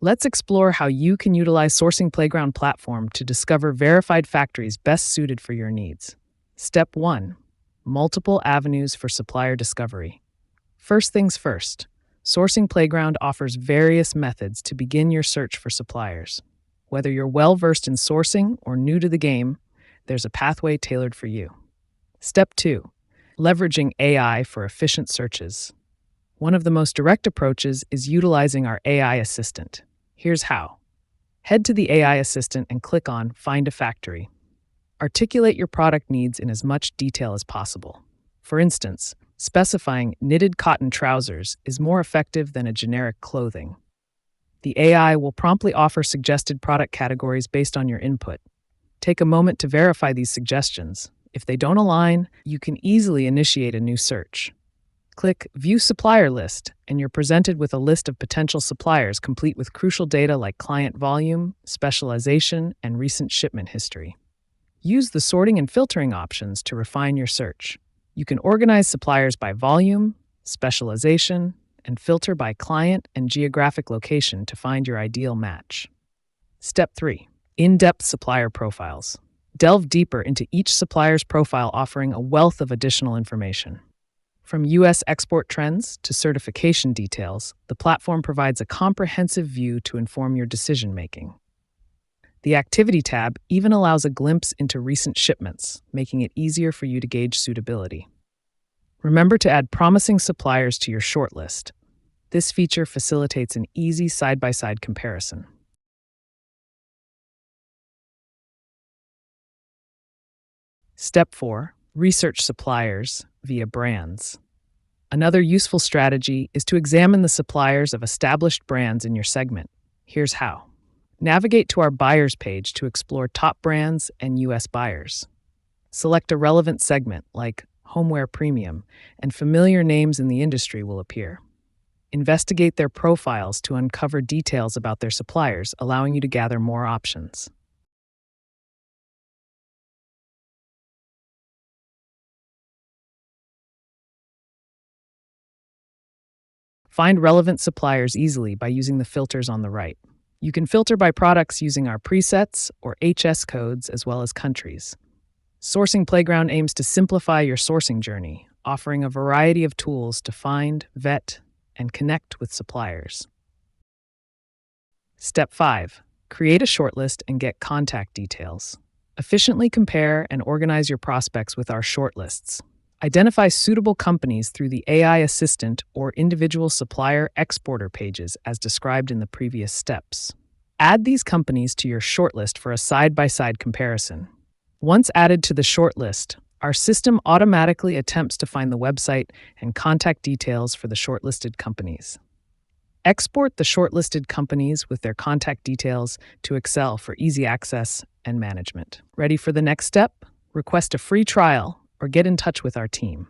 Let's explore how you can utilize Sourcing Playground platform to discover verified factories best suited for your needs. Step 1. Multiple avenues for supplier discovery. First things first, Sourcing Playground offers various methods to begin your search for suppliers. Whether you're well-versed in sourcing or new to the game, there's a pathway tailored for you. Step 2. Leveraging AI for efficient searches. One of the most direct approaches is utilizing our AI assistant. Here's how. Head to the AI assistant and click on Find a Factory. Articulate your product needs in as much detail as possible. For instance, specifying knitted cotton trousers is more effective than a generic clothing. The AI will promptly offer suggested product categories based on your input. Take a moment to verify these suggestions. If they don't align, you can easily initiate a new search. Click View Supplier List, and you're presented with a list of potential suppliers complete with crucial data like client volume, specialization, and recent shipment history. Use the sorting and filtering options to refine your search. You can organize suppliers by volume, specialization, and filter by client and geographic location to find your ideal match. Step 3. In-depth supplier profiles. Delve deeper into each supplier's profile, offering a wealth of additional information. From U.S. export trends to certification details, the platform provides a comprehensive view to inform your decision-making. The Activity tab even allows a glimpse into recent shipments, making it easier for you to gauge suitability. Remember to add promising suppliers to your shortlist. This feature facilitates an easy side-by-side comparison. Step 4. Research suppliers via brands. Another useful strategy is to examine the suppliers of established brands in your segment. Here's how. Navigate to our buyers page to explore top brands and U.S. buyers. Select a relevant segment like Homeware Premium, and familiar names in the industry will appear. Investigate their profiles to uncover details about their suppliers, allowing you to gather more options. Find relevant suppliers easily by using the filters on the right. You can filter by products using our presets or HS codes as well as countries. Sourcing Playground aims to simplify your sourcing journey, offering a variety of tools to find, vet, and connect with suppliers. Step 5. Create a shortlist and get contact details. Efficiently compare and organize your prospects with our shortlists. Identify suitable companies through the AI assistant or individual supplier exporter pages as described in the previous steps. Add these companies to your shortlist for a side-by-side comparison. Once added to the shortlist, our system automatically attempts to find the website and contact details for the shortlisted companies. Export the shortlisted companies with their contact details to Excel for easy access and management. Ready for the next step? Request a free trial or get in touch with our team.